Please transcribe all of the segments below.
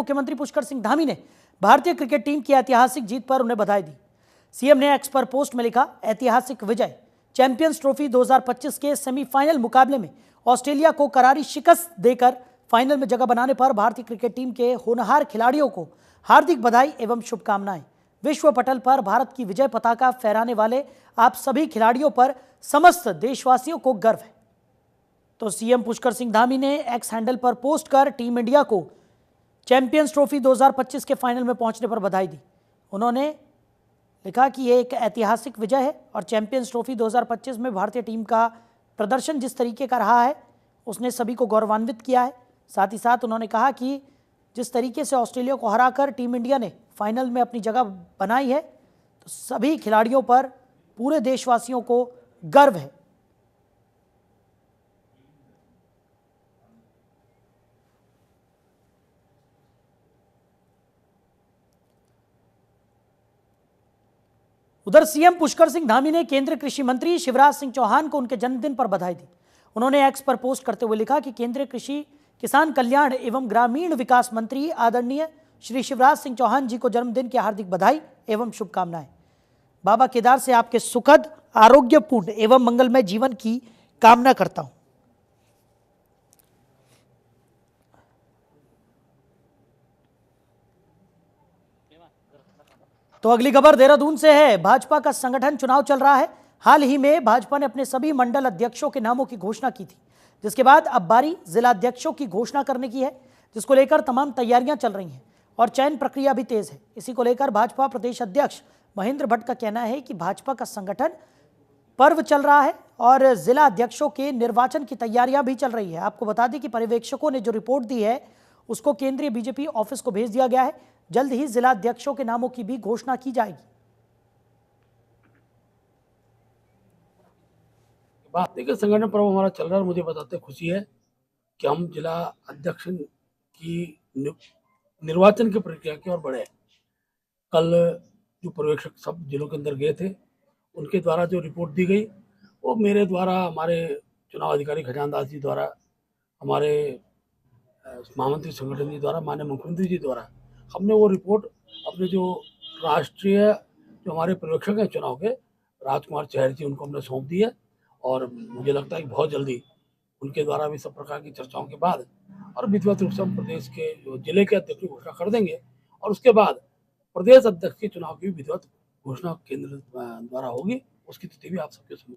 मुख्यमंत्री पुष्कर सिंह धामी ने भारतीय क्रिकेट टीम की ऐतिहासिक जीत पर उन्हें बधाई दी। सीएम ने एक्स पर पोस्ट में लिखा, ऐतिहासिक विजय। चैंपियंस ट्रॉफी 2025 के सेमीफाइनल मुकाबले में ऑस्ट्रेलिया को करारी शिकस्त देकर फाइनल में जगह बनाने पर भारतीय क्रिकेट टीम के होनहार खिलाड़ियों को हार्दिक बधाई एवं शुभकामनाएं। विश्व पटल पर भारत की विजय पताका फहराने वाले आप सभी खिलाड़ियों पर समस्त देशवासियों को गर्व है। तो सीएम पुष्कर सिंह धामी ने एक्स हैंडल पर पोस्ट कर टीम इंडिया को चैंपियंस ट्रॉफी 2025 के फाइनल में पहुंचने पर बधाई दी। उन्होंने लिखा कि यह एक ऐतिहासिक विजय है और चैंपियंस ट्रॉफी 2025 में भारतीय टीम का प्रदर्शन जिस तरीके का रहा है उसने सभी को गौरवान्वित किया है। साथ ही साथ उन्होंने कहा कि जिस तरीके से ऑस्ट्रेलिया को हराकर टीम इंडिया ने फाइनल में अपनी जगह बनाई है तो सभी खिलाड़ियों पर पूरे देशवासियों को गर्व है। उधर सीएम पुष्कर सिंह धामी ने केंद्रीय कृषि मंत्री शिवराज सिंह चौहान को उनके जन्मदिन पर बधाई दी। उन्होंने एक्स पर पोस्ट करते हुए लिखा कि केंद्रीय कृषि किसान कल्याण एवं ग्रामीण विकास मंत्री आदरणीय श्री शिवराज सिंह चौहान जी को जन्मदिन की हार्दिक बधाई एवं शुभकामनाएं। बाबा केदार से आपके सुखद, आरोग्यपूर्ण एवं मंगलमय जीवन की कामना करता हूं। तो अगली खबर देहरादून से है। भाजपा का संगठन चुनाव चल रहा है। हाल ही में भाजपा ने अपने सभी मंडल अध्यक्षों के नामों की घोषणा की थी, जिसके बाद अब बारी जिला अध्यक्षों की घोषणा करने की है, जिसको लेकर तमाम तैयारियां चल रही हैं और चयन प्रक्रिया भी तेज है। इसी को लेकर भाजपा प्रदेश अध्यक्ष महेंद्र भट्ट का कहना है कि भाजपा का संगठन पर्व चल रहा है और जिला अध्यक्षों के निर्वाचन की तैयारियां भी चल रही है। आपको बता दें कि पर्यवेक्षकों ने जो रिपोर्ट दी है उसको केंद्रीय बीजेपी ऑफिस को भेज दिया गया है। जल्द ही जिला अध्यक्षों के नामों की भी घोषणा की जाएगी। बात देखिए, संगठन पर्व हमारा चल रहा है और मुझे बताते खुशी है कि हम जिला अध्यक्ष की निर्वाचन की प्रक्रिया की ओर बढ़े। कल जो पर्यवेक्षक सब जिलों के अंदर गए थे उनके द्वारा जो रिपोर्ट दी गई वो मेरे द्वारा, हमारे चुनाव अधिकारी खजान दास जी द्वारा, हमारे महामंत्री संगठन जी द्वारा, माननीय मुख्यमंत्री जी द्वारा हमने वो रिपोर्ट अपने जो राष्ट्रीय जो हमारे पर्यवेक्षक हैं चुनाव के, राजकुमार चहर जी, उनको हमने सौंप दी है। और मुझे लगता है कि बहुत जल्दी उनके द्वारा भी सब प्रकार की चर्चाओं के बाद और विधिवत रूप से हम प्रदेश के जो जिले के अध्यक्ष की घोषणा कर देंगे और उसके बाद प्रदेश अध्यक्ष के चुनाव की विधिवत घोषणा केंद्र द्वारा होगी। उसकी तिथि भी आप सबके सामने।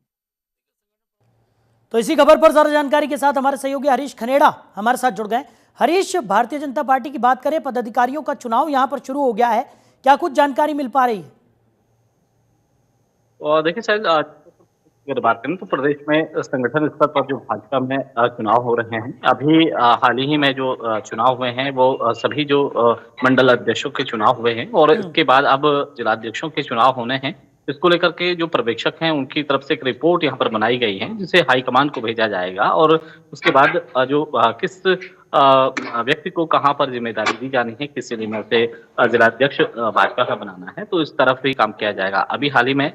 तो इसी खबर पर ज्यादा जानकारी के साथ हमारे सहयोगी हरीश खनेड़ा हमारे साथ जुड़ गए। हरीश, भारतीय जनता पार्टी की बात करें, पदाधिकारियों का चुनाव यहां पर शुरू हो गया है, क्या कुछ जानकारी मिल पा रही है? और देखिए शायद अगर बात करें तो प्रदेश में संगठन स्तर पर जो भाजपा में चुनाव हो रहे हैं, अभी हाल ही में जो चुनाव हुए हैं वो सभी जो मंडल अध्यक्षों के चुनाव हुए हैं और इसके बाद अब जिलाध्यक्षों के चुनाव होने हैं। इसको लेकर के जो पर्यवेक्षक हैं उनकी तरफ से एक रिपोर्ट यहाँ पर बनाई गई है जिसे हाईकमान को भेजा जाएगा और उसके बाद जो किस व्यक्ति को कहाँ पर जिम्मेदारी दी जानी है, किस जिले में से जिलाध्यक्ष भाजपा का बनाना है, तो इस तरफ भी काम किया जाएगा। अभी हाल ही में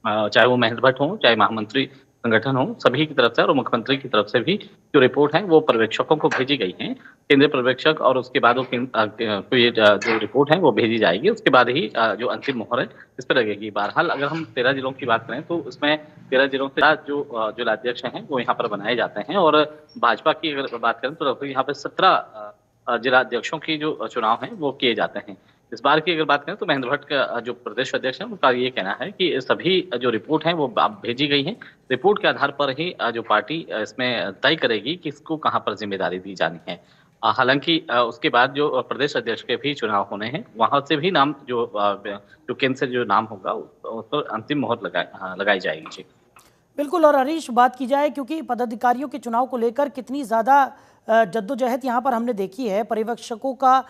चाहे वो महेंद्र भट्ट हो, चाहे महामंत्री संगठन हो, सभी की तरफ से और मुख्यमंत्री की तरफ से भी जो रिपोर्ट है वो पर्यवेक्षकों को भेजी गई है, केंद्रीय पर्यवेक्षक, और उसके बाद वो ये जो रिपोर्ट है वो भेजी जाएगी। उसके बाद ही जो अंतिम मोहर है इस पर लगेगी। बहरहाल अगर हम 13 जिलों की बात करें तो उसमें 13 जिलों से जो जिलाध्यक्ष हैं वो यहाँ पर बनाए जाते हैं और भाजपा की अगर बात करें तो यहाँ पे 17 जिलाध्यक्षों की जो चुनाव है वो किए जाते हैं। इस बार की अगर बात करें तो महेंद्र भट्ट का जो प्रदेश अध्यक्ष है उनका ये कहना है कि सभी जो रिपोर्ट है वो भेजी गई है। रिपोर्ट के आधार पर ही जो पार्टी इसमें तय करेगी कि इसको कहां पर जिम्मेदारी दी जानी है। हालांकि उसके बाद जो प्रदेश अध्यक्ष के भी चुनाव होने हैं वहां से भी नाम जो केंद्र से जो नाम होगा उस पर अंतिम मोहर लगाई जाएगी। जी बिल्कुल। और हरीश, बात की जाए क्योंकि पदाधिकारियों के चुनाव को लेकर कितनी ज़्यादा जद्दोजहद यहाँ पर हमने देखी है, पर्यवेक्षकों का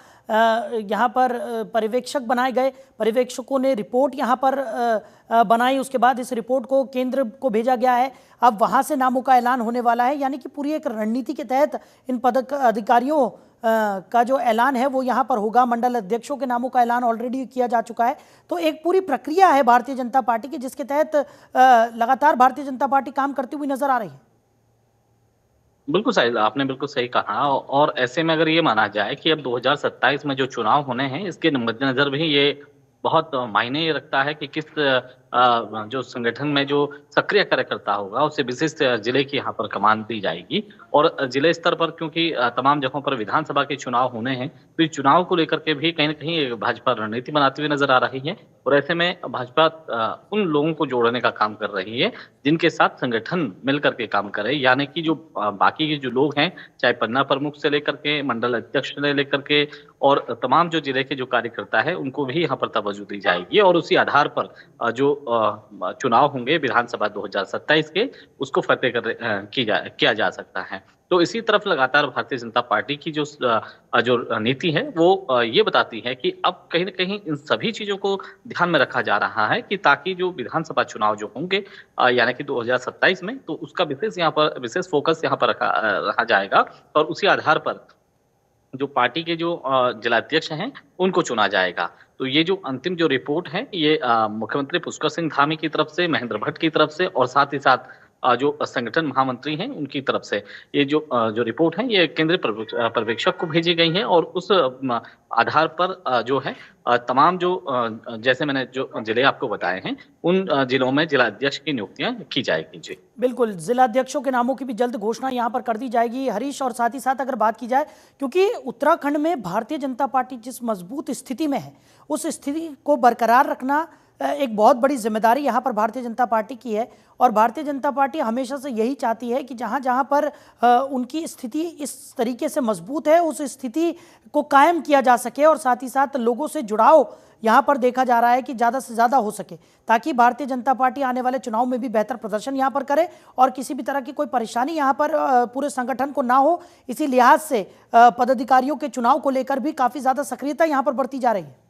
यहाँ पर पर्यवेक्षक बनाए गए, पर्यवेक्षकों ने रिपोर्ट यहाँ पर बनाई, उसके बाद इस रिपोर्ट को केंद्र को भेजा गया है, अब वहाँ से नामों का ऐलान होने वाला है। यानी कि पूरी एक रणनीति के तहत इन पदाधिकारियों का जो ऐलान है वो यहाँ पर होगा। मंडल अध्यक्षों के नामों का ऐलान ऑलरेडी किया जा चुका है। तो एक पूरी प्रक्रिया है भारतीय जनता पार्टी की जिसके तहत लगातार भारतीय जनता पार्टी काम करती हुई नजर आ रही है। बिल्कुल सही, आपने बिल्कुल सही कहा। और ऐसे में अगर ये माना जाए कि अब 2027 में जो चुनाव होने हैं, इसके मद्देनज़र भी ये बहुत मायने रखता है कि किस जो संगठन में जो सक्रिय कार्यकर्ता होगा, उसे विशिष्ट जिले की यहाँ पर कमान दी जाएगी। और जिले स्तर पर क्योंकि तमाम जगहों पर विधानसभा के चुनाव होने हैं, तो इस चुनाव को लेकर के भी कहीं न कहीं भाजपा रणनीति बनाती हुई नज़र आ रही है। और ऐसे में भाजपा उन लोगों को जोड़ने का काम कर रही है, जिनके साथ संगठन मिल कर के काम करे, यानी कि जो बाकी के जो लोग हैं, चाहे पन्ना प्रमुख से लेकर के मंडल अध्यक्ष से लेकर के और तमाम जो जिले के जो कार्यकर्ता है, उनको भी यहाँ पर तवज्जो दी जाएगी और उसी आधार पर जो चुनाव होंगे विधानसभा 2027 के, उसको फतेह किया जा सकता है। तो इसी तरफ लगातार भारतीय जनता पार्टी की जो नीति है वो ये बताती है कि अब कहीं न कहीं इन सभी चीज़ों को ध्यान में रखा जा रहा है कि ताकि जो विधानसभा चुनाव जो होंगे यानी कि 2027 में, तो उसका विशेष फ़ोकस यहाँ पर रखा जाएगा और उसी आधार पर जो पार्टी के जो जिलाध्यक्ष हैं, उनको चुना जाएगा। तो ये जो अंतिम जो रिपोर्ट है, ये मुख्यमंत्री पुष्कर सिंह धामी की तरफ से, महेंद्र भट्ट की तरफ से और साथ ही साथ जो संगठन महामंत्री हैं, उनकी तरफ से ये जो रिपोर्ट है, ये केंद्रीय पर्यवेक्षक को भेजी गई है और उस आधार पर जो है तमाम जो जैसे मैंने जो जिले आपको बताए हैं, उन जिलों में जिलाध्यक्ष की नियुक्तियाँ की जाएगी। जी। बिल्कुल, जिलाध्यक्षों के नामों की भी जल्द घोषणा यहाँ पर कर दी जाएगी हरीश। और साथ ही साथ अगर बात की जाए, क्योंकि उत्तराखंड में भारतीय जनता पार्टी जिस मजबूत स्थिति में है, उस स्थिति को बरकरार रखना एक बहुत बड़ी जिम्मेदारी यहाँ पर भारतीय जनता पार्टी की है। और भारतीय जनता पार्टी हमेशा से यही चाहती है कि जहाँ जहाँ पर उनकी स्थिति इस तरीके से मजबूत है, उस स्थिति को कायम किया जा सके और साथ ही साथ लोगों से जुड़ाव यहाँ पर देखा जा रहा है कि ज़्यादा से ज़्यादा हो सके, ताकि भारतीय जनता पार्टी आने वाले चुनाव में भी बेहतर प्रदर्शन यहाँ पर करे और किसी भी तरह की कोई परेशानी यहाँ पर पूरे संगठन को ना हो। इसी लिहाज से पदाधिकारियों के चुनाव को लेकर भी काफ़ी ज़्यादा सक्रियता यहाँ पर बढ़ती जा रही है।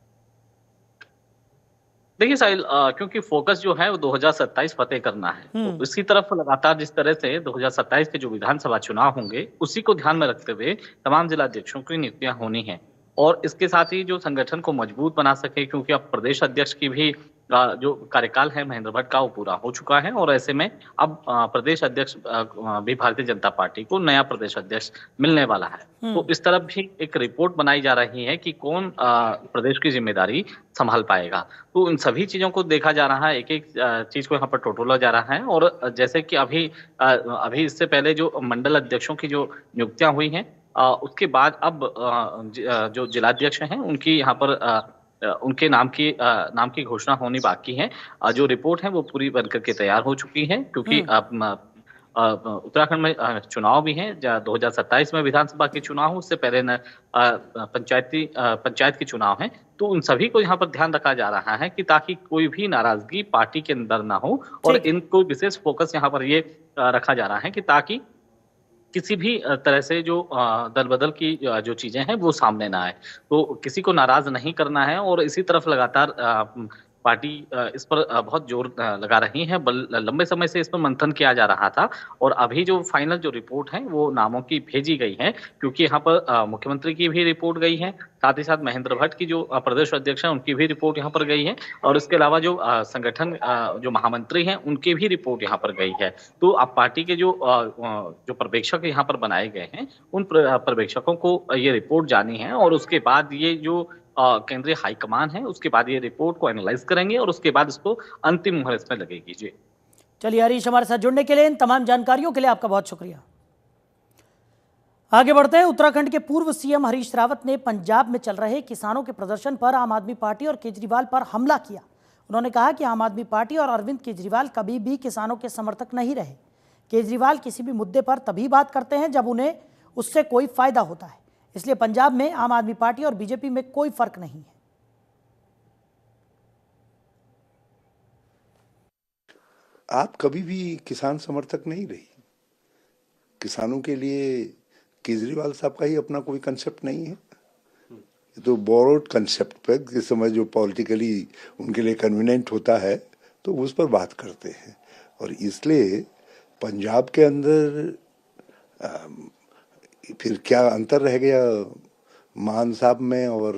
देखिए साहिल, क्योंकि फोकस जो है वो 2027 फतेह करना है, तो इसी तरफ लगातार जिस तरह से 2027 के जो विधानसभा चुनाव होंगे, उसी को ध्यान में रखते हुए तमाम जिलाध्यक्षों की नियुक्तियां होनी हैं। और इसके साथ ही जो संगठन को मजबूत बना सके, क्योंकि अब प्रदेश अध्यक्ष की भी जो कार्यकाल है महेंद्र भट्ट का, वो पूरा हो चुका है और ऐसे में अब प्रदेश अध्यक्ष भी भारतीय जनता पार्टी को नया प्रदेश अध्यक्ष मिलने वाला है। तो इस तरफ भी एक रिपोर्ट बनाई जा रही है कि कौन प्रदेश की जिम्मेदारी संभाल पाएगा। तो इन सभी चीज़ों को देखा जा रहा है, एक-एक चीज़ को यहाँ पर टटोला जा रहा है। और जैसे कि अभी इससे पहले जो मंडल अध्यक्षों की जो नियुक्तियाँ हुई हैं, उसके बाद अब जो जिलाध्यक्ष हैं, उनकी यहाँ पर उनके नाम की घोषणा होनी बाकी है। जो रिपोर्ट है वो पूरी बनकर के तैयार हो चुकी है, क्योंकि उत्तराखंड में चुनाव भी हैं। 2027 में विधानसभा के चुनाव, उससे पहले पंचायत के चुनाव हैं। तो उन सभी को यहाँ पर ध्यान रखा जा रहा है कि ताकि कोई भी नाराजगी पार्टी के अंदर ना हो और इनको विशेष फोकस यहाँ पर ये रखा जा रहा है कि ताकि किसी भी तरह से जो दल-बदल की जो चीज़ें हैं वो सामने ना आए। तो किसी को नाराज़ नहीं करना है और इसी तरफ लगातार पार्टी इस पर बहुत जोर लगा रही है। लंबे समय से इस पर मंथन किया जा रहा था और अभी जो फाइनल जो रिपोर्ट है वो नामों की भेजी गई है, क्योंकि यहाँ पर मुख्यमंत्री की भी रिपोर्ट गई है, साथ ही साथ महेंद्र भट्ट की जो प्रदेश अध्यक्ष हैं उनकी भी रिपोर्ट यहाँ पर गई है और इसके अलावा जो संगठन जो महामंत्री हैं उनकी भी रिपोर्ट यहाँ पर गई है। तो अब पार्टी के जो पर्यवेक्षक यहाँ पर बनाए गए हैं, उन पर्यवेक्षकों को ये रिपोर्ट जानी है और उसके बाद ये जो केंद्रीय हाईकमान है, उसके बाद ये रिपोर्ट को एनालाइज करेंगे और उसके बाद इसको अंतिम मुहर इसमें लगेगी। जी। चलिए हरीश, हमारे साथ जुड़ने के लिए, इन तमाम जानकारियों के लिए आपका बहुत शुक्रिया। आगे बढ़ते हैं। उत्तराखंड के पूर्व सीएम हरीश रावत ने पंजाब में चल रहे किसानों के प्रदर्शन पर आम आदमी पार्टी और केजरीवाल पर हमला किया। उन्होंने कहा कि आम आदमी पार्टी और अरविंद केजरीवाल कभी भी किसानों के समर्थक नहीं रहे। केजरीवाल किसी भी मुद्दे पर तभी बात करते हैं जब उन्हें उससे कोई फायदा होता है, इसलिए पंजाब में आम आदमी पार्टी और बीजेपी में कोई फर्क नहीं है। आप कभी भी किसान समर्थक नहीं रही। किसानों के लिए केजरीवाल साहब का ही अपना कोई कंसेप्ट नहीं है। ये तो बोरोड कंसेप्ट पे जिस समय जो पॉलिटिकली उनके लिए कन्वीनियंट होता है तो उस पर बात करते हैं। और इसलिए पंजाब के अंदर फिर क्या अंतर रह गया मान साहब में और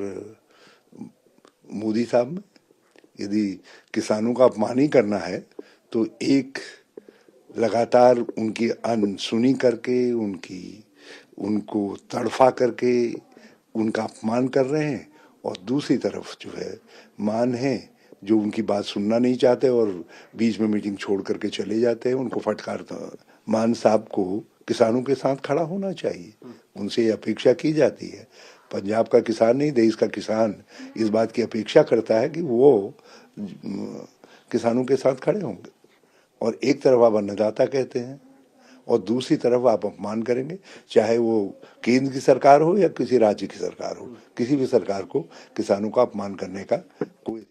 मोदी साहब में। यदि किसानों का अपमान ही करना है तो एक लगातार उनकी अनसुनी करके उनको तड़फा करके उनका अपमान कर रहे हैं, और दूसरी तरफ जो है मान है जो उनकी बात सुनना नहीं चाहते और बीच में मीटिंग छोड़ करके चले जाते हैं। उनको फटकारता मान साहब को किसानों के साथ खड़ा होना चाहिए, उनसे ये अपेक्षा की जाती है। पंजाब का किसान नहीं, देश का किसान इस बात की अपेक्षा करता है कि वो किसानों के साथ खड़े होंगे। और एक तरफ आप अन्नदाता कहते हैं और दूसरी तरफ आप अपमान करेंगे, चाहे वो केंद्र की सरकार हो या किसी राज्य की सरकार हो, किसी भी सरकार को किसानों का अपमान करने का कोई।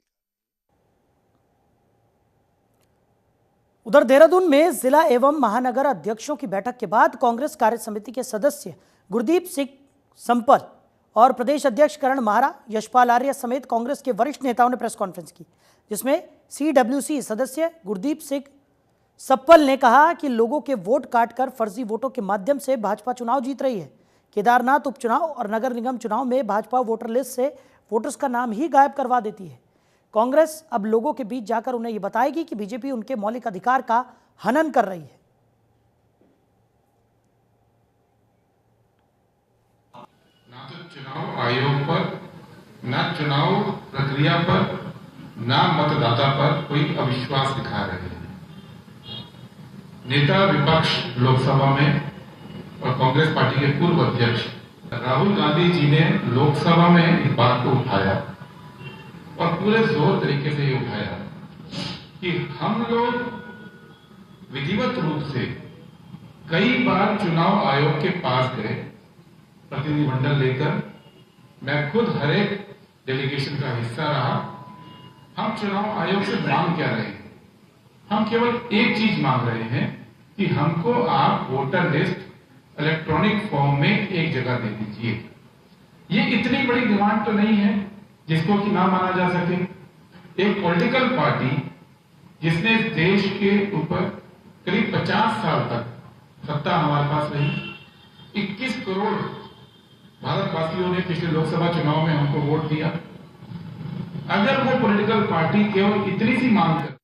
उधर देहरादून में जिला एवं महानगर अध्यक्षों की बैठक के बाद कांग्रेस कार्य समिति के सदस्य गुरदीप सिंह संपल और प्रदेश अध्यक्ष करण माहरा, यशपाल आर्य समेत कांग्रेस के वरिष्ठ नेताओं ने प्रेस कॉन्फ्रेंस की, जिसमें CWC सदस्य गुरदीप सिंह सप्पल ने कहा कि लोगों के वोट काटकर फर्जी वोटों के माध्यम से भाजपा चुनाव जीत रही है। केदारनाथ उपचुनाव और नगर निगम चुनाव में भाजपा वोटर लिस्ट से वोटर्स का नाम ही गायब करवा देती है। कांग्रेस अब लोगों के बीच जाकर उन्हें यह बताएगी कि बीजेपी उनके मौलिक अधिकार का हनन कर रही है। ना तो चुनाव आयोग पर, ना चुनाव प्रक्रिया पर, ना मतदाता पर कोई अविश्वास दिखा रहे हैं। नेता विपक्ष लोकसभा में और कांग्रेस पार्टी के पूर्व अध्यक्ष राहुल गांधी जी ने लोकसभा में इस बात को उठाया और पूरे जोर तरीके से ये उठाया कि हम लोग विधिवत रूप से कई बार चुनाव आयोग के पास गए, प्रतिनिधिमंडल लेकर, मैं खुद हर एक डेलीगेशन का हिस्सा रहा। हम चुनाव आयोग से मांग क्या रहे हैं? हम केवल एक चीज मांग रहे हैं कि हमको आप वोटर लिस्ट इलेक्ट्रॉनिक फॉर्म में एक जगह दे दीजिए। ये इतनी बड़ी डिमांड तो नहीं है जिसको कि ना माना जा सके। एक पॉलिटिकल पार्टी जिसने देश के ऊपर करीब 50 साल तक सत्ता हमारे पास रही, 21 करोड़ भारतवासियों ने पिछले लोकसभा चुनाव में हमको वोट दिया, अगर वो पॉलिटिकल पार्टी केवल इतनी सी मांग कर।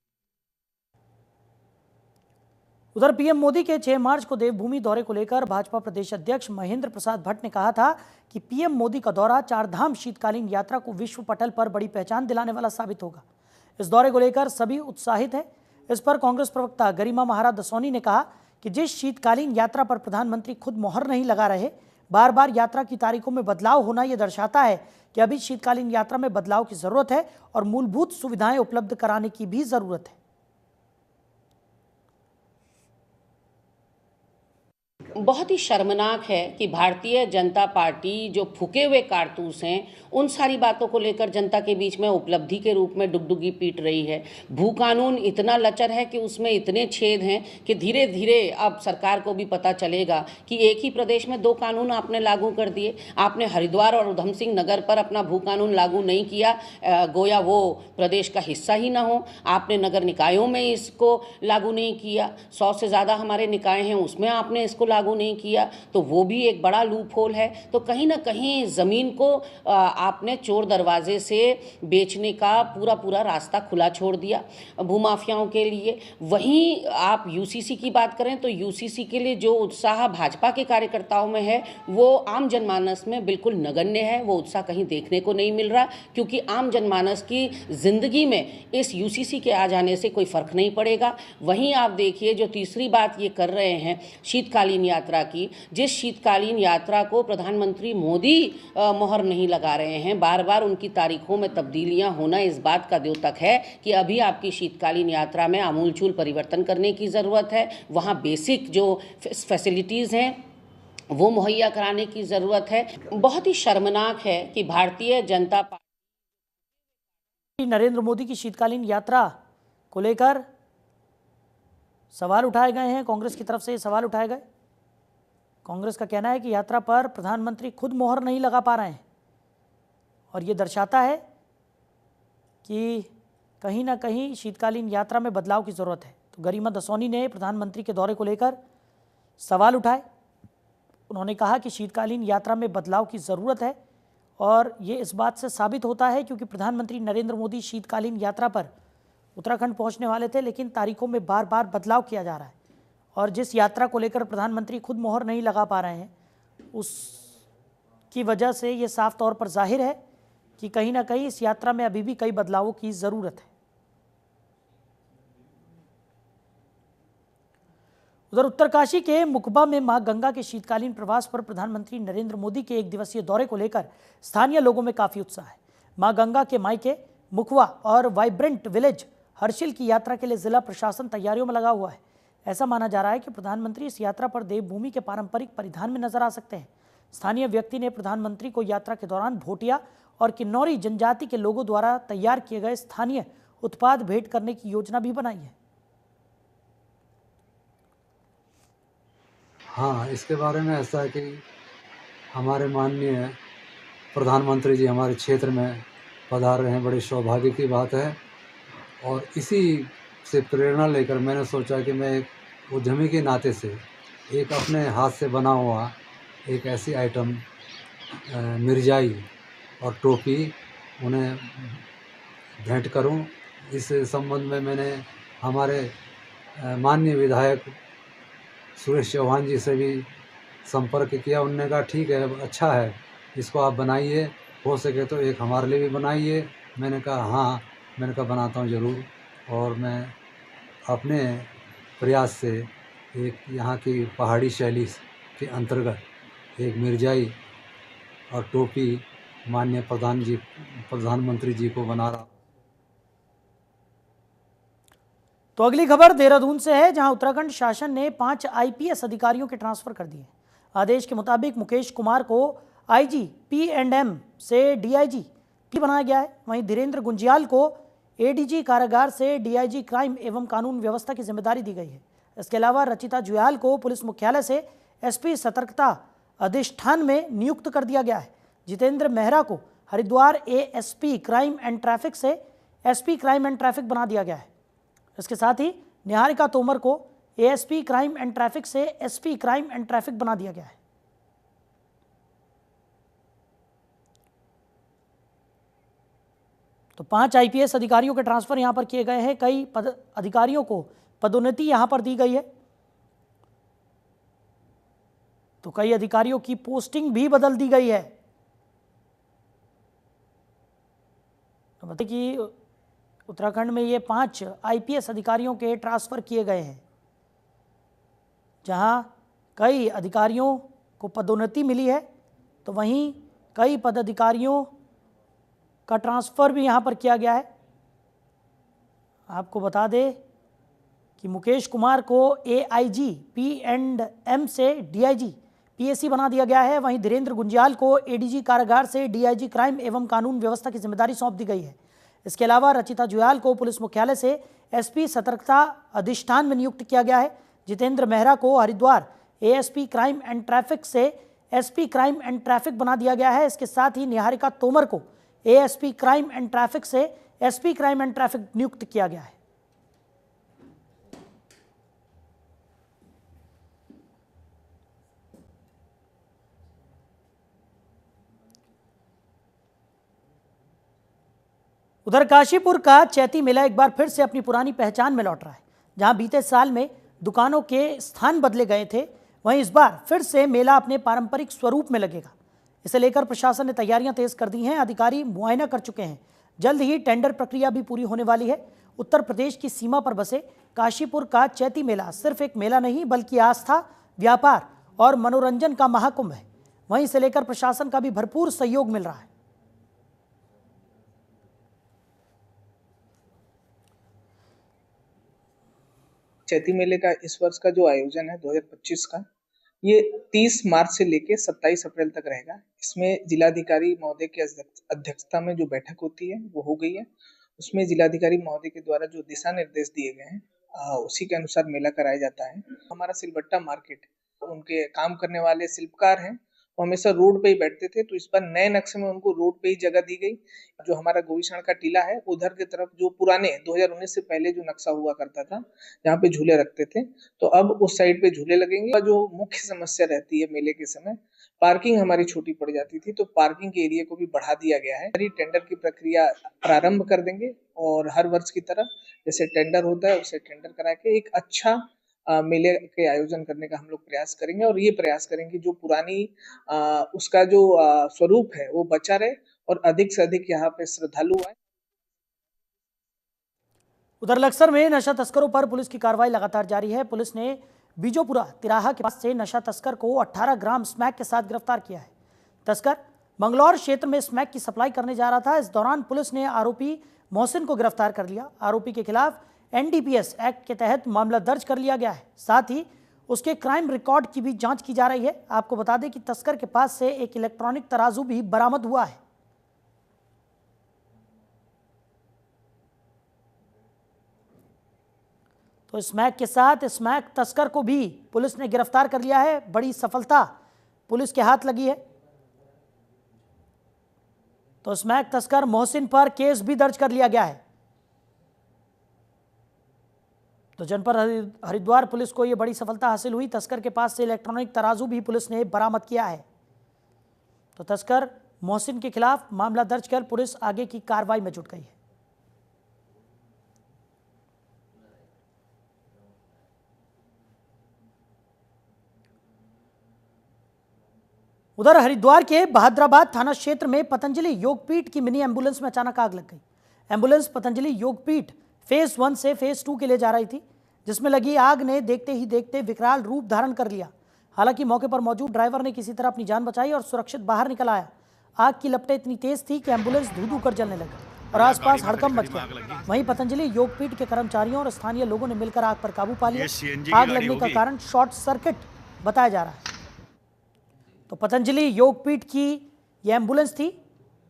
उधर पीएम मोदी के 6 मार्च को देवभूमि दौरे को लेकर भाजपा प्रदेश अध्यक्ष महेंद्र प्रसाद भट्ट ने कहा था कि पीएम मोदी का दौरा चारधाम शीतकालीन यात्रा को विश्व पटल पर बड़ी पहचान दिलाने वाला साबित होगा। इस दौरे को लेकर सभी उत्साहित हैं। इस पर कांग्रेस प्रवक्ता गरिमा महाराज दसौनी ने कहा कि जिस शीतकालीन यात्रा पर प्रधानमंत्री खुद मोहर नहीं लगा रहे, बार बार यात्रा की तारीखों में बदलाव होना यह दर्शाता है कि अभी शीतकालीन यात्रा में बदलाव की जरूरत है और मूलभूत सुविधाएं उपलब्ध कराने की भी जरूरत है। बहुत ही शर्मनाक है कि भारतीय जनता पार्टी जो फूके हुए कारतूस हैं, उन सारी बातों को लेकर जनता के बीच में उपलब्धि के रूप में डुगडुगी पीट रही है। भू कानून इतना लचर है कि उसमें इतने छेद हैं कि धीरे धीरे अब सरकार को भी पता चलेगा कि एक ही प्रदेश में 2 कानून आपने लागू कर दिए। आपने हरिद्वार और उधम सिंह नगर पर अपना भू कानून लागू नहीं किया, गोया वो प्रदेश का हिस्सा ही ना हो। आपने नगर निकायों में इसको लागू नहीं किया, 100 से ज़्यादा हमारे निकाय हैं उसमें आपने इसको लागू नहीं किया, तो वो भी एक बड़ा लूप होल है। तो कहीं ना कहीं ज़मीन को आपने चोर दरवाजे से बेचने का पूरा रास्ता खुला छोड़ दिया भूमाफियाओं के लिए। वहीं आप यूसीसी की बात करें तो यूसीसी के लिए जो उत्साह भाजपा के कार्यकर्ताओं में है वो आम जनमानस में बिल्कुल नगण्य है। वो उत्साह कहीं देखने को नहीं मिल रहा, क्योंकि आम जनमानस की जिंदगी में इस यूसीसी के आ जाने से कोई फर्क नहीं पड़ेगा। वहीं आप देखिए जो तीसरी बात ये कर रहे हैं शीतकालीन यात्रा की, जिस शीतकालीन यात्रा को प्रधानमंत्री मोदी मोहर नहीं लगा रहे हैं, बार बार उनकी तारीखों में तब्दीलियां होना इस बात का द्योतक है कि अभी आपकी शीतकालीन यात्रा में आमूलचूल परिवर्तन करने की ज़रूरत है। वहाँ बेसिक जो फैसिलिटीज़ हैं वो मुहैया कराने की ज़रूरत है। बहुत ही शर्मनाक है कि भारतीय जनता पार्टी नरेंद्र मोदी की शीतकालीन यात्रा को लेकर सवाल उठाए गए हैं। कांग्रेस की तरफ से ये सवाल उठाए गए। कांग्रेस का कहना है कि यात्रा पर प्रधानमंत्री खुद मोहर नहीं लगा पा रहे हैं और ये दर्शाता है कि कहीं ना कहीं शीतकालीन यात्रा में बदलाव की ज़रूरत है। तो गरिमा दसौनी ने प्रधानमंत्री के दौरे को लेकर सवाल उठाए। उन्होंने कहा कि शीतकालीन यात्रा में बदलाव की ज़रूरत है और ये इस बात से साबित होता है क्योंकि प्रधानमंत्री नरेंद्र मोदी शीतकालीन यात्रा पर उत्तराखंड पहुंचने वाले थे, लेकिन तारीखों में बार बार बदलाव किया जा रहा है। और जिस यात्रा को लेकर प्रधानमंत्री खुद मोहर नहीं लगा पा रहे हैं, उसकी वजह से ये साफ तौर पर जाहिर है कि कहीं ना कहीं इस यात्रा में अभी भी कई बदलावों की ज़रूरत है। उधर उत्तरकाशी के मुकबा में मां गंगा के शीतकालीन प्रवास पर प्रधानमंत्री नरेंद्र मोदी के 1 दिवसीय दौरे को लेकर स्थानीय लोगों में काफ़ी उत्साह है। मां गंगा के मायके मुकबा और वाइब्रेंट विलेज हर्षिल की यात्रा के लिए जिला प्रशासन तैयारियों में लगा हुआ है। ऐसा माना जा रहा है कि प्रधानमंत्री इस यात्रा पर देवभूमि के पारंपरिक परिधान में नजर आ सकते हैं। स्थानीय व्यक्ति ने प्रधानमंत्री को यात्रा के दौरान भोटिया और किन्नौरी जनजाति के लोगों द्वारा तैयार किए गए स्थानीय उत्पाद भेंट करने की योजना भी बनाई है। हाँ, इसके बारे में ऐसा है कि हमारे माननीय प्रधानमंत्री जी हमारे क्षेत्र में पधार रहे हैं, बड़ी सौभाग्य की बात है। और इसी से प्रेरणा लेकर मैंने सोचा कि मैं एक उद्यमी के नाते से एक अपने हाथ से बना हुआ एक ऐसी आइटम मिर्जाई और टोपी उन्हें भेंट करूं। इस संबंध में मैंने हमारे माननीय विधायक सुरेश चौहान जी से भी संपर्क किया। उन्होंने कहा ठीक है, अच्छा है, इसको आप बनाइए, हो सके तो एक हमारे लिए भी बनाइए। मैंने कहा हाँ, मैंने कहा बनाता हूँ ज़रूर। और मैं अपने प्रयास से एक यहाँ की पहाड़ी शैली के अंतर्गत एक मिर्जाई और टोपी माननीय प्रधानमंत्री जी को बना रहा। तो अगली खबर देहरादून से है, जहां उत्तराखंड शासन ने 5 आईपीएस अधिकारियों के ट्रांसफर कर दिए। आदेश के मुताबिक मुकेश कुमार को आईजी P&M से डीआईजी P बनाया गया है। वहीं धीरेन्द्र गुंजियाल को एडीजी कारागार से डीआईजी क्राइम एवं कानून व्यवस्था की जिम्मेदारी दी गई है। इसके अलावा रचिता जुयाल को पुलिस मुख्यालय से एसपी सतर्कता अधिष्ठान में नियुक्त कर दिया गया है। जितेंद्र मेहरा को Haridwar ASP crime and traffic से एसपी क्राइम एंड ट्रैफिक बना दिया गया है। इसके साथ ही निहारिका तोमर को एएसपी क्राइम एंड ट्रैफिक से एसपी क्राइम एंड ट्रैफिक बना दिया गया है। तो 5 आईपीएस अधिकारियों के ट्रांसफर यहां पर किए गए हैं। कई अधिकारियों को पदोन्नति यहां पर दी गई है, तो कई अधिकारियों की पोस्टिंग भी बदल दी गई है। तो बताइए कि उत्तराखंड में ये 5 आईपीएस अधिकारियों के ट्रांसफर किए गए हैं, जहां कई अधिकारियों को पदोन्नति मिली है, तो वहीं कई पदाधिकारियों का ट्रांसफ़र भी यहाँ पर किया गया है। आपको बता दें कि मुकेश कुमार को एआईजी P&M से डीआईजी PAC बना दिया गया है। वहीं धीरेन्द्र गुंजियाल को एडीजी कारागार से डीआईजी क्राइम एवं कानून व्यवस्था की जिम्मेदारी सौंप दी गई है। इसके अलावा रचिता जुयाल को पुलिस मुख्यालय से एसपी सतर्कता अधिष्ठान में नियुक्त किया गया है। जितेंद्र मेहरा को Haridwar ASP crime and traffic से एसपी क्राइम एंड ट्रैफिक बना दिया गया है। इसके साथ ही निहारिका तोमर को एएसपी क्राइम एंड ट्रैफिक से एसपी क्राइम एंड ट्रैफिक नियुक्त किया गया है। उधर काशीपुर का चैती मेला एक बार फिर से अपनी पुरानी पहचान में लौट रहा है। जहां बीते साल में दुकानों के स्थान बदले गए थे, वहीं इस बार फिर से मेला अपने पारंपरिक स्वरूप में लगेगा। इसे लेकर प्रशासन ने तैयारियां तेज कर दी हैं। अधिकारी मुआयना कर चुके हैं। जल्द ही टेंडर प्रक्रिया भी पूरी होने वाली है। उत्तर प्रदेश की सीमा पर बसे काशीपुर का चैती मेला सिर्फ एक मेला नहीं, बल्कि आस्था, व्यापार और मनोरंजन का महाकुंभ है। वहीं इसे लेकर प्रशासन का भी भरपूर सहयोग मिल रहा है। चैती मेले का इस वर्ष का जो आयोजन है 2025 का, ये 30 मार्च से लेके 27 अप्रैल तक रहेगा। इसमें जिलाधिकारी महोदय की अध्यक्षता में जो बैठक होती है वो हो गई है। उसमें जिलाधिकारी महोदय के द्वारा जो दिशा निर्देश दिए गए हैं उसी के अनुसार मेला कराया जाता है। हमारा सिलबट्टा मार्केट, उनके काम करने वाले शिल्पकार हैं, वो हमेशा रोड पे ही बैठते थे, तो इस बार नए नक्शे में उनको रोड पे ही जगह दी गई। जो हमारा गोविशरण का टीला है उधर की तरफ जो पुराने 2019 से पहले जो नक्शा हुआ करता था, जहाँ पे झूले रखते थे, तो अब उस साइड पे झूले लगेंगे। जो मुख्य समस्या रहती है मेले के समय, पार्किंग हमारी छोटी पड़ जाती थी, तो पार्किंग के एरिया को भी बढ़ा दिया गया है। टेंडर की प्रक्रिया प्रारंभ कर देंगे और हर वर्ष की तरह जैसे टेंडर होता है उसे टेंडर करा के एक अच्छा मेले के आयोजन करने का हम लोग प्रयास करेंगे और ये प्रयास करेंगे जो पुरानी उसका जो स्वरूप है वो बचा रहे और अधिक से अधिक यहाँ पे श्रद्धालु आए। उधर लक्सर में नशा तस्करों पर पुलिस की कार्रवाई लगातार जारी है। पुलिस ने बीजोपुरा तिराहा के पास से नशा तस्कर को 18 ग्राम स्मैक के साथ गिरफ्तार किया है। तस्कर मंगलौर क्षेत्र में स्मैक की सप्लाई करने जा रहा था। इस दौरान पुलिस ने आरोपी मोहसिन को गिरफ्तार कर लिया। आरोपी के खिलाफ NDPS एक्ट के तहत मामला दर्ज कर लिया गया है। साथ ही उसके क्राइम रिकॉर्ड की भी जांच की जा रही है। आपको बता दें कि तस्कर के पास से एक इलेक्ट्रॉनिक तराजू भी बरामद हुआ है। तो स्मैक के साथ स्मैक तस्कर को भी पुलिस ने गिरफ्तार कर लिया है। बड़ी सफलता पुलिस के हाथ लगी है। तो स्मैक तस्कर मोहसिन पर केस भी दर्ज कर लिया गया है। तो जनपद हरिद्वार पुलिस को यह बड़ी सफलता हासिल हुई। तस्कर के पास से इलेक्ट्रॉनिक तराजू भी पुलिस ने बरामद किया है। तो तस्कर मोहसिन के खिलाफ मामला दर्ज कर पुलिस आगे की कार्रवाई में जुट गई है। उधर हरिद्वार के बहादुराबाद थाना क्षेत्र में पतंजलि योगपीठ की मिनी एम्बुलेंस में अचानक आग लग गई। एम्बुलेंस पतंजलि योगपीठ फेज 1 से फेज 2 के लिए जा रही थी, जिसमें लगी आग ने देखते ही देखते विकराल रूप धारण कर लिया। हालांकि मौके पर मौजूद ड्राइवर ने किसी तरह अपनी जान बचाई और सुरक्षित बाहर निकल आया। आग की लपटें इतनी तेज थी कि एम्बुलेंस धू-धू कर जलने लगी और आसपास हड़कंप मच गया। वहीं पतंजलि योगपीठ के कर्मचारियों और स्थानीय लोगों ने मिलकर आग पर काबू पा लिया। आग लगने का कारण शॉर्ट सर्किट बताया जा रहा है। तो पतंजलि योगपीठ की यह एम्बुलेंस थी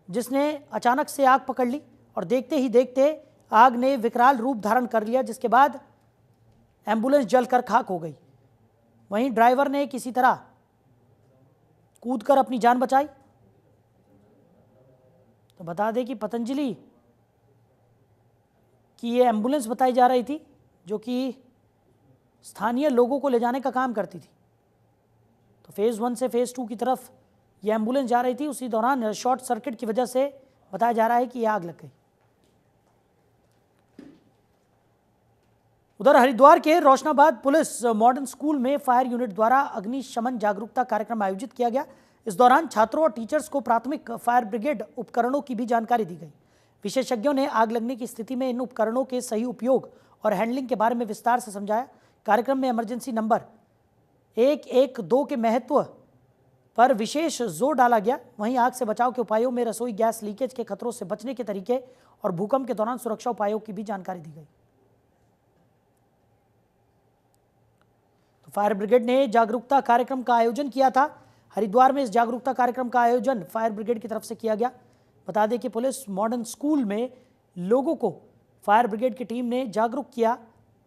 जिसने अचानक से आग पकड़ ली और देखते ही देखते आग ने विकराल रूप धारण कर लिया, जिसके बाद एम्बुलेंस जलकर खाक हो गई। वहीं ड्राइवर ने किसी तरह कूदकर अपनी जान बचाई। तो बता दें कि पतंजलि की ये एम्बुलेंस बताई जा रही थी जो कि स्थानीय लोगों को ले जाने का काम करती थी। तो फेज़ 1 से फेज़ 2 की तरफ ये एम्बुलेंस जा रही थी। उसी दौरान शॉर्ट सर्किट की वजह से बताया जा रहा है कि यह आग लग गई। उधर हरिद्वार के रोशनाबाद पुलिस मॉडर्न स्कूल में फायर यूनिट द्वारा अग्निशमन जागरूकता कार्यक्रम आयोजित किया गया। इस दौरान छात्रों और टीचर्स को प्राथमिक फायर ब्रिगेड उपकरणों की भी जानकारी दी गई। विशेषज्ञों ने आग लगने की स्थिति में इन उपकरणों के सही उपयोग और हैंडलिंग के बारे में विस्तार से समझाया। कार्यक्रम में इमरजेंसी नंबर 112 के महत्व पर विशेष जोर डाला गया। वहीं आग से बचाव के उपायों में रसोई गैस लीकेज के खतरों से बचने के तरीके और भूकंप के दौरान सुरक्षा उपायों की भी जानकारी दी गई। तो फायर ब्रिगेड ने जागरूकता कार्यक्रम का आयोजन किया था। हरिद्वार में इस जागरूकता कार्यक्रम का आयोजन फायर ब्रिगेड की तरफ से किया गया। बता दें कि पुलिस मॉडर्न स्कूल में लोगों को फायर ब्रिगेड की टीम ने जागरूक किया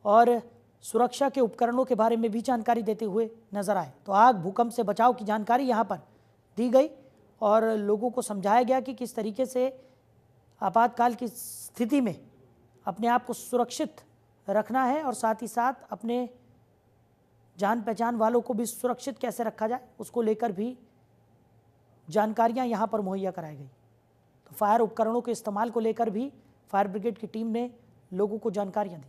और सुरक्षा के उपकरणों के बारे में भी जानकारी देते हुए नजर आए। तो आग भूकंप से बचाव की जानकारी यहाँ पर दी गई और लोगों को समझाया गया कि किस तरीके से आपातकाल की स्थिति में अपने आप को सुरक्षित रखना है और साथ ही साथ अपने जान पहचान वालों को भी सुरक्षित कैसे रखा जाए, उसको लेकर भी जानकारियाँ यहाँ पर मुहैया कराई गई। तो फायर उपकरणों के इस्तेमाल को लेकर भी फायर ब्रिगेड की टीम ने लोगों को जानकारियाँ दी।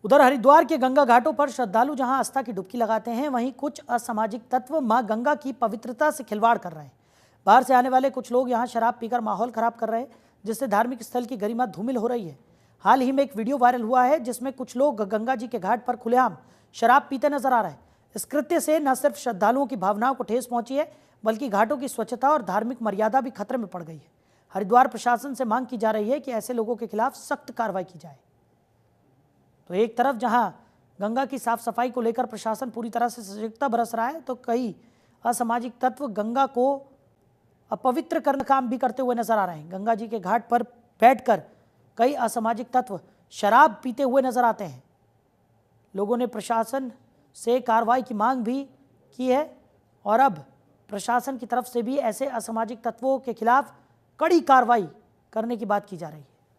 उधर हरिद्वार के गंगा घाटों पर श्रद्धालु जहां आस्था की डुबकी लगाते हैं, वहीं कुछ असामाजिक तत्व मां गंगा की पवित्रता से खिलवाड़ कर रहे हैं। बाहर से आने वाले कुछ लोग यहां शराब पीकर माहौल खराब कर रहे हैं, जिससे धार्मिक स्थल की गरिमा धूमिल हो रही है। हाल ही में एक वीडियो वायरल हुआ है जिसमें कुछ लोग गंगा जी के घाट पर खुलेआम शराब पीते नजर आ रहे हैं। इस कृत्य से न सिर्फ श्रद्धालुओं की भावनाओं को ठेस पहुंची है, बल्कि घाटों की स्वच्छता और धार्मिक मर्यादा भी खतरे में पड़ गई है। हरिद्वार प्रशासन से मांग की जा रही है कि ऐसे लोगों के खिलाफ सख्त कार्रवाई की जाए। तो एक तरफ जहां गंगा की साफ सफाई को लेकर प्रशासन पूरी तरह से सजगता बरस रहा है, तो कई असामाजिक तत्व गंगा को अपवित्र करने का काम भी करते हुए नजर आ रहे हैं। गंगा जी के घाट पर बैठकर कई असामाजिक तत्व शराब पीते हुए नजर आते हैं। लोगों ने प्रशासन से कार्रवाई की मांग भी की है और अब प्रशासन की तरफ से भी ऐसे असामाजिक तत्वों के खिलाफ कड़ी कार्रवाई करने की बात की जा रही है।